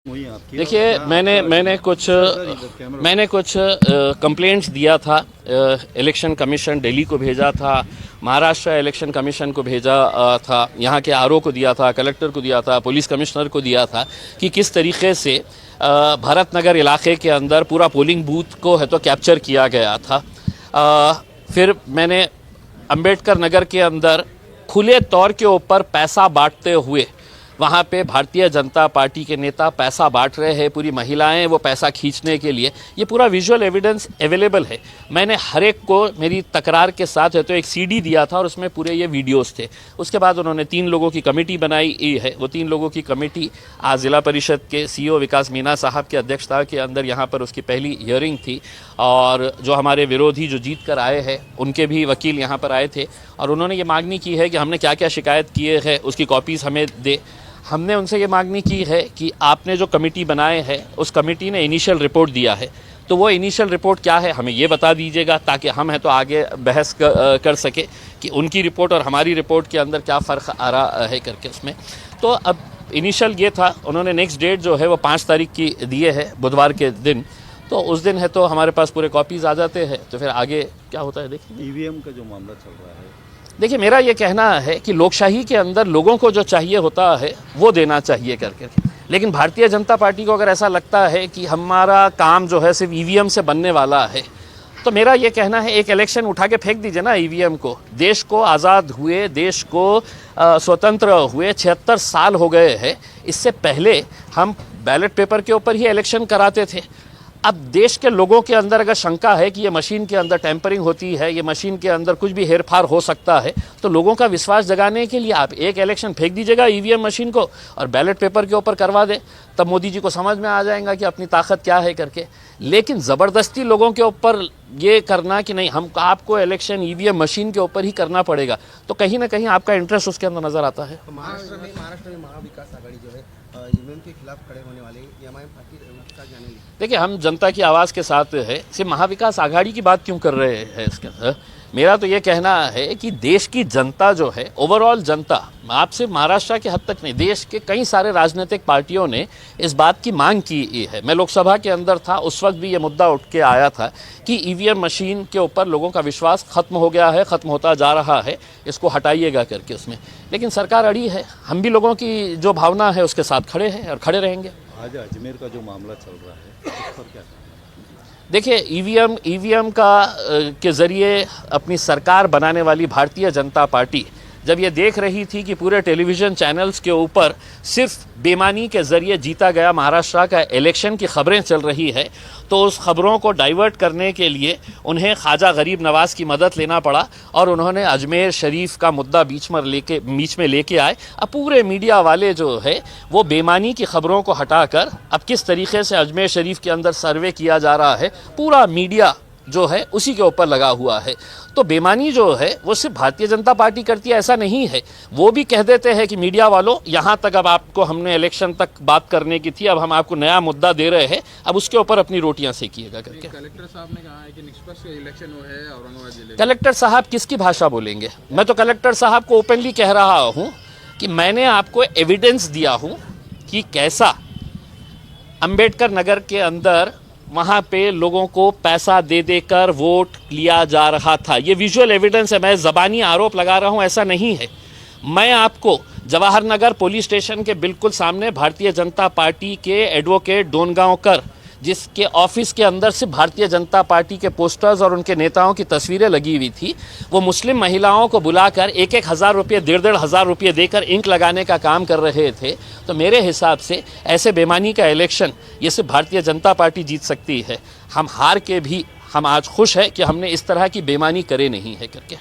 देखिए, मैंने कुछ कंप्लेंट्स दिया था। इलेक्शन कमीशन दिल्ली को भेजा था, महाराष्ट्र इलेक्शन कमीशन को भेजा था, यहाँ के आरओ को दिया था, कलेक्टर को दिया था, पुलिस कमिश्नर को दिया था कि किस तरीके से भरत नगर इलाके के अंदर पूरा पोलिंग बूथ को है तो कैप्चर किया गया था। फिर मैंने अंबेडकर नगर के अंदर खुले तौर के ऊपर पैसा बांटते हुए, वहाँ पे भारतीय जनता पार्टी के नेता पैसा बांट रहे हैं, पूरी महिलाएं वो पैसा खींचने के लिए, ये पूरा विजुअल एविडेंस अवेलेबल है। मैंने हर एक को मेरी तकरार के साथ है तो एक सीडी दिया था और उसमें पूरे ये वीडियोस थे। उसके बाद उन्होंने 3 लोगों की कमेटी बनाई है। वो 3 लोगों की कमेटी आज जिला परिषद के सीईओ विकास मीना साहब की अध्यक्षता के अंदर यहाँ पर उसकी पहली हियरिंग थी और जो हमारे विरोधी जो जीत कर आए हैं उनके भी वकील यहाँ पर आए थे और उन्होंने ये मांगनी की है कि हमने क्या क्या शिकायत किए हैं उसकी कॉपीज़ हमें दे। हमने उनसे ये मांगनी की है कि आपने जो कमेटी बनाए हैं उस कमेटी ने इनिशियल रिपोर्ट दिया है, तो वो इनिशियल रिपोर्ट क्या है हमें ये बता दीजिएगा ताकि हम है तो आगे बहस कर सके कि उनकी रिपोर्ट और हमारी रिपोर्ट के अंदर क्या फ़र्क आ रहा है करके उसमें। तो अब इनिशियल ये था, उन्होंने नेक्स्ट डेट जो है वो 5 तारीख की दिए है, बुधवार के दिन। तो उस दिन है तो हमारे पास पूरे कॉपीज़ आ जाते हैं, तो फिर आगे क्या होता है देखिए। ईवीएम का जो मामला चल रहा है, देखिए मेरा ये कहना है कि लोकशाही के अंदर लोगों को जो चाहिए होता है वो देना चाहिए करके, लेकिन भारतीय जनता पार्टी को अगर ऐसा लगता है कि हमारा काम जो है सिर्फ ईवीएम से बनने वाला है, तो मेरा ये कहना है एक इलेक्शन उठा के फेंक दीजिए ना ईवीएम को। देश को आज़ाद हुए, देश को स्वतंत्र हुए 76 साल हो गए हैं। इससे पहले हम बैलेट पेपर के ऊपर ही इलेक्शन कराते थे। अब देश के लोगों के अंदर अगर शंका है कि ये मशीन के अंदर टेम्परिंग होती है, ये मशीन के अंदर कुछ भी हेरफार हो सकता है, तो लोगों का विश्वास जगाने के लिए आप एक इलेक्शन फेंक दीजिएगा ईवीएम मशीन को और बैलेट पेपर के ऊपर करवा दे। तब मोदी जी को समझ में आ जाएगा कि अपनी ताकत क्या है करके। लेकिन ज़बरदस्ती लोगों के ऊपर ये करना कि नहीं हम आपको इलेक्शन ईवीएम मशीन के ऊपर ही करना पड़ेगा, तो कहीं ना कहीं आपका इंटरेस्ट उसके अंदर नज़र आता है। तो महाराष्ट्र में महाविकास आघाड़ी जो है ईवीएम के खिलाफ खड़े होने वाले एमआईएम पार्टी जाने। देखिए हम जनता की आवाज़ के साथ है, सिर्फ महाविकास आघाड़ी की बात क्यों कर रहे हैं इसके अंदर। मेरा तो ये कहना है कि देश की जनता जो है, ओवरऑल जनता, आप सिर्फ महाराष्ट्र के हद तक नहीं, देश के कई सारे राजनीतिक पार्टियों ने इस बात की मांग की है। मैं लोकसभा के अंदर था, उस वक्त भी ये मुद्दा उठ के आया था कि ईवीएम मशीन के ऊपर लोगों का विश्वास खत्म हो गया है, ख़त्म होता जा रहा है, इसको हटाइएगा करके उसमें। लेकिन सरकार अड़ी है, हम भी लोगों की जो भावना है उसके साथ खड़े हैं और खड़े रहेंगे। आज अजमेर का जो मामला चल रहा है उस पर क्या? देखिए ईवीएम के ज़रिए अपनी सरकार बनाने वाली भारतीय जनता पार्टी जब ये देख रही थी कि पूरे टेलीविज़न चैनल्स के ऊपर सिर्फ बेईमानी के ज़रिए जीता गया महाराष्ट्र का इलेक्शन की खबरें चल रही है, तो उस खबरों को डाइवर्ट करने के लिए उन्हें ख्वाजा गरीब नवाज़ की मदद लेना पड़ा और उन्होंने अजमेर शरीफ का मुद्दा बीच में लेके आए। अब पूरे मीडिया वाले जो है वो बेईमानी की खबरों को हटाकर अब किस तरीके से अजमेर शरीफ के अंदर सर्वे किया जा रहा है, पूरा मीडिया जो है उसी के ऊपर लगा हुआ है। तो बेईमानी जो है वो सिर्फ भारतीय जनता पार्टी करती है ऐसा नहीं है। वो भी कह देते हैं कि मीडिया वालों यहाँ तक अब आपको हमने इलेक्शन तक बात करने की थी, अब हम आपको नया मुद्दा दे रहे हैं, अब उसके ऊपर अपनी रोटियां सेकिएगा करके। कलेक्टर साहब ने कहा है कि निष्पक्ष इलेक्शन हो है औरंगाबाद जिले। कलेक्टर साहब किसकी भाषा बोलेंगे? मैं तो कलेक्टर साहब को ओपनली कह रहा हूँ कि मैंने आपको एविडेंस दिया हूँ कि कैसा अंबेडकर नगर के अंदर वहाँ पे लोगों को पैसा दे देकर वोट लिया जा रहा था। ये विजुअल एविडेंस है, मैं ज़बानी आरोप लगा रहा हूँ ऐसा नहीं है। मैं आपको जवाहर नगर पुलिस स्टेशन के बिल्कुल सामने भारतीय जनता पार्टी के एडवोकेट डोनगांवकर, जिसके ऑफिस के अंदर सिर्फ भारतीय जनता पार्टी के पोस्टर्स और उनके नेताओं की तस्वीरें लगी हुई थी, वो मुस्लिम महिलाओं को बुलाकर 1-1 हज़ार रुपये, 1.5-1.5 हज़ार रुपये देकर इंक लगाने का काम कर रहे थे। तो मेरे हिसाब से ऐसे बेईमानी का इलेक्शन ये सिर्फ भारतीय जनता पार्टी जीत सकती है। हम हार के भी हम आज खुश है कि हमने इस तरह की बेईमानी करे नहीं है करके।